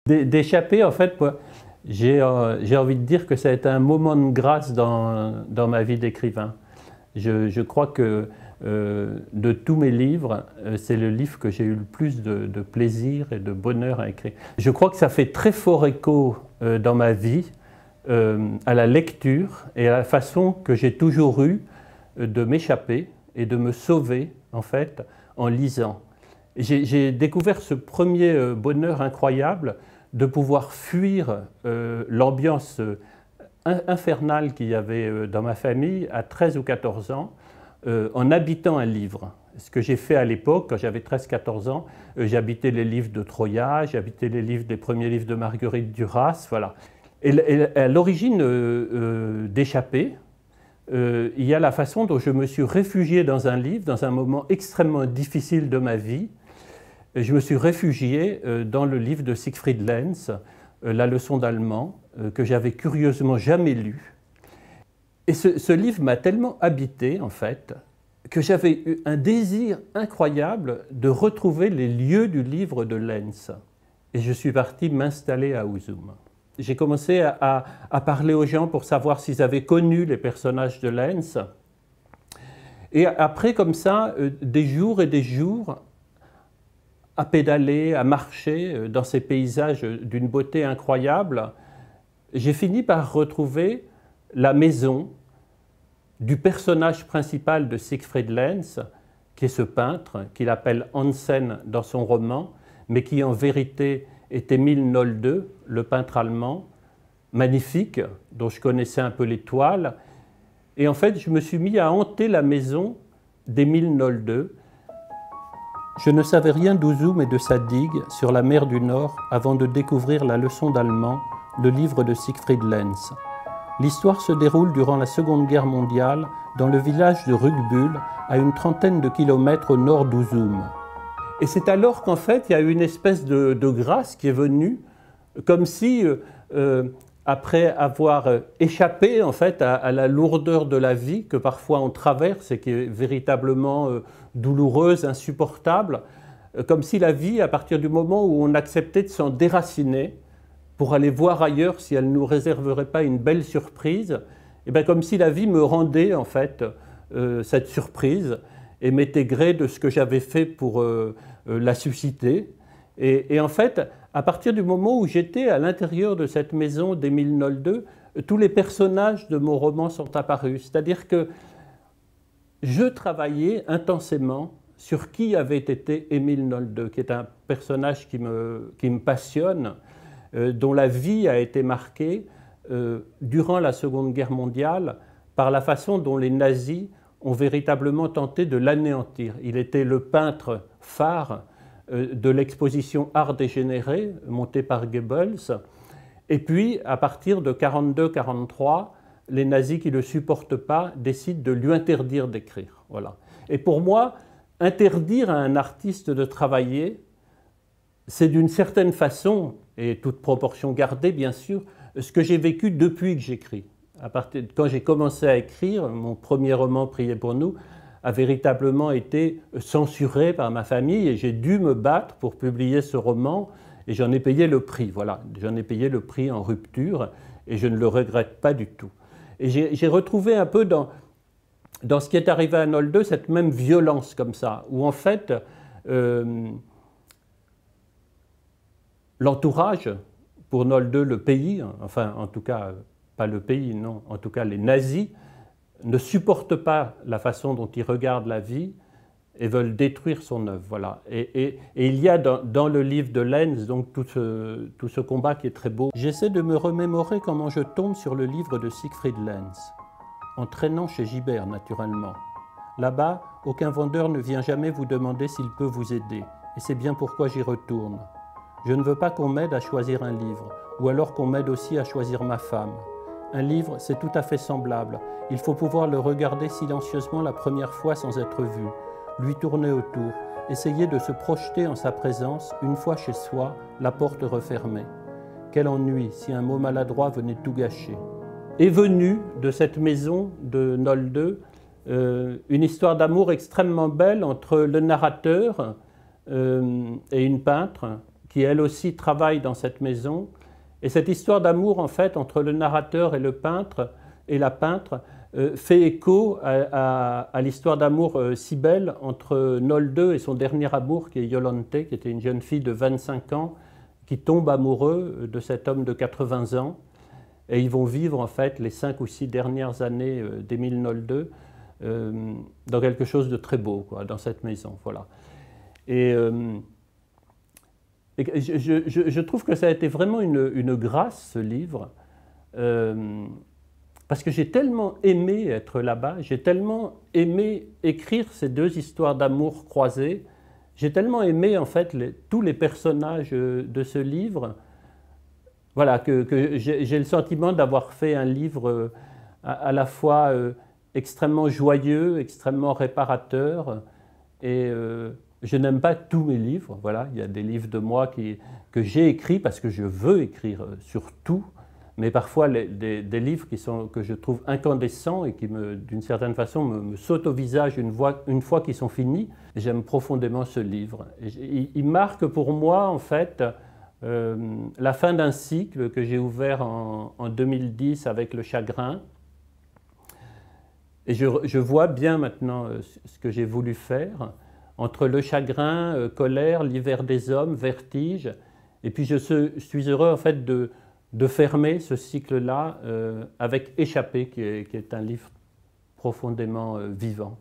D'échapper, en fait, j'ai envie de dire que ça a été un moment de grâce dans ma vie d'écrivain. Je crois que de tous mes livres, c'est le livre que j'ai eu le plus de plaisir et de bonheur à écrire. Je crois que ça fait très fort écho dans ma vie à la lecture et à la façon que j'ai toujours eue de m'échapper et de me sauver, en fait, en lisant. J'ai découvert ce premier bonheur incroyable de pouvoir fuir l'ambiance infernale qu'il y avait dans ma famille à 13 ou 14 ans en habitant un livre. Ce que j'ai fait à l'époque, quand j'avais 13-14 ans, j'habitais les livres de Troya, j'habitais les premiers livres de Marguerite Duras, voilà. Et à l'origine d'Échapper, il y a la façon dont je me suis réfugié dans un livre, dans un moment extrêmement difficile de ma vie. Je me suis réfugié dans le livre de Siegfried Lenz, La leçon d'allemand, que j'avais curieusement jamais lu. Et ce livre m'a tellement habité, en fait, que j'avais eu un désir incroyable de retrouver les lieux du livre de Lenz. Et je suis parti m'installer à Huzum. J'ai commencé à parler aux gens pour savoir s'ils avaient connu les personnages de Lenz. Et après, comme ça, des jours et des jours, à pédaler, à marcher dans ces paysages d'une beauté incroyable, j'ai fini par retrouver la maison du personnage principal de Siegfried Lenz, qui est ce peintre, qu'il appelle Hansen dans son roman, mais qui en vérité est Emil Nolde, le peintre allemand, magnifique, dont je connaissais un peu les toiles. Et en fait, je me suis mis à hanter la maison d'Emil Nolde. Je ne savais rien d'Huzum et de sa digue sur la mer du Nord avant de découvrir La leçon d'allemand, le livre de Siegfried Lenz. L'histoire se déroule durant la Seconde Guerre mondiale dans le village de Rugbuhl, à une trentaine de kilomètres au nord d'Huzum. Et c'est alors qu'en fait, il y a eu une espèce de grâce qui est venue, comme si, après avoir échappé en fait, à la lourdeur de la vie que parfois on traverse et qui est véritablement douloureuse, insupportable, comme si la vie, à partir du moment où on acceptait de s'en déraciner, pour aller voir ailleurs si elle ne nous réserverait pas une belle surprise, et bien comme si la vie me rendait en fait cette surprise et m'était gré de ce que j'avais fait pour la susciter. Et en fait, à partir du moment où j'étais à l'intérieur de cette maison d'Emil Nolde, tous les personnages de mon roman sont apparus. C'est-à-dire que je travaillais intensément sur qui avait été Emil Nolde, qui est un personnage qui me passionne, dont la vie a été marquée durant la Seconde Guerre mondiale par la façon dont les nazis ont véritablement tenté de l'anéantir. Il était le peintre phare de l'exposition Art dégénéré, montée par Goebbels. Et puis, à partir de 1942-1943, les nazis qui ne le supportent pas décident de lui interdire d'écrire. Voilà. Et pour moi, interdire à un artiste de travailler, c'est d'une certaine façon, et toute proportion gardée bien sûr, ce que j'ai vécu depuis que j'écris. Quand j'ai commencé à écrire, mon premier roman, Priez pour nous, a véritablement été censuré par ma famille et j'ai dû me battre pour publier ce roman et j'en ai payé le prix. Voilà, j'en ai payé le prix en rupture et je ne le regrette pas du tout. Et j'ai retrouvé un peu dans ce qui est arrivé à Nolde cette même violence comme ça, où en fait l'entourage, pour Nolde le pays, enfin en tout cas pas le pays, non, en tout cas les nazis, ne supportent pas la façon dont ils regardent la vie et veulent détruire son œuvre. Voilà. Et il y a dans le livre de Lenz donc tout ce combat qui est très beau. J'essaie de me remémorer comment je tombe sur le livre de Siegfried Lenz, en traînant chez Gibert naturellement. Là-bas, aucun vendeur ne vient jamais vous demander s'il peut vous aider, et c'est bien pourquoi j'y retourne. Je ne veux pas qu'on m'aide à choisir un livre, ou alors qu'on m'aide aussi à choisir ma femme. Un livre, c'est tout à fait semblable. Il faut pouvoir le regarder silencieusement la première fois sans être vu, lui tourner autour, essayer de se projeter en sa présence, une fois chez soi, la porte refermée. Quel ennui si un mot maladroit venait tout gâcher. Est venue de cette maison de Nolde une histoire d'amour extrêmement belle entre le narrateur et une peintre qui elle aussi travaille dans cette maison. Et cette histoire d'amour, en fait, entre le narrateur et le peintre, et la peintre, fait écho à l'histoire d'amour si belle entre Nolde et son dernier amour, qui est Yolante, qui était une jeune fille de 25 ans, qui tombe amoureux de cet homme de 80 ans. Et ils vont vivre, en fait, les 5 ou 6 dernières années d'Émile Nolde dans quelque chose de très beau, quoi, dans cette maison. Voilà. Et je trouve que ça a été vraiment une grâce, ce livre, parce que j'ai tellement aimé être là-bas, j'ai tellement aimé écrire ces 2 histoires d'amour croisées, j'ai tellement aimé en fait tous les personnages de ce livre, voilà, que j'ai le sentiment d'avoir fait un livre à la fois extrêmement joyeux, extrêmement réparateur, et je n'aime pas tous mes livres, voilà, il y a des livres de moi que j'ai écrits parce que je veux écrire sur tout, mais parfois des livres que je trouve incandescents et qui, d'une certaine façon, me sautent au visage une fois qu'ils sont finis. J'aime profondément ce livre. Il marque pour moi, en fait, la fin d'un cycle que j'ai ouvert en 2010 avec Le Chagrin. Et je vois bien maintenant ce que j'ai voulu faire. Entre Le Chagrin, Colère, L'hiver des hommes, Vertige. Et puis je suis heureux, en fait, de fermer ce cycle-là avec Échappée, qui est un livre profondément vivant.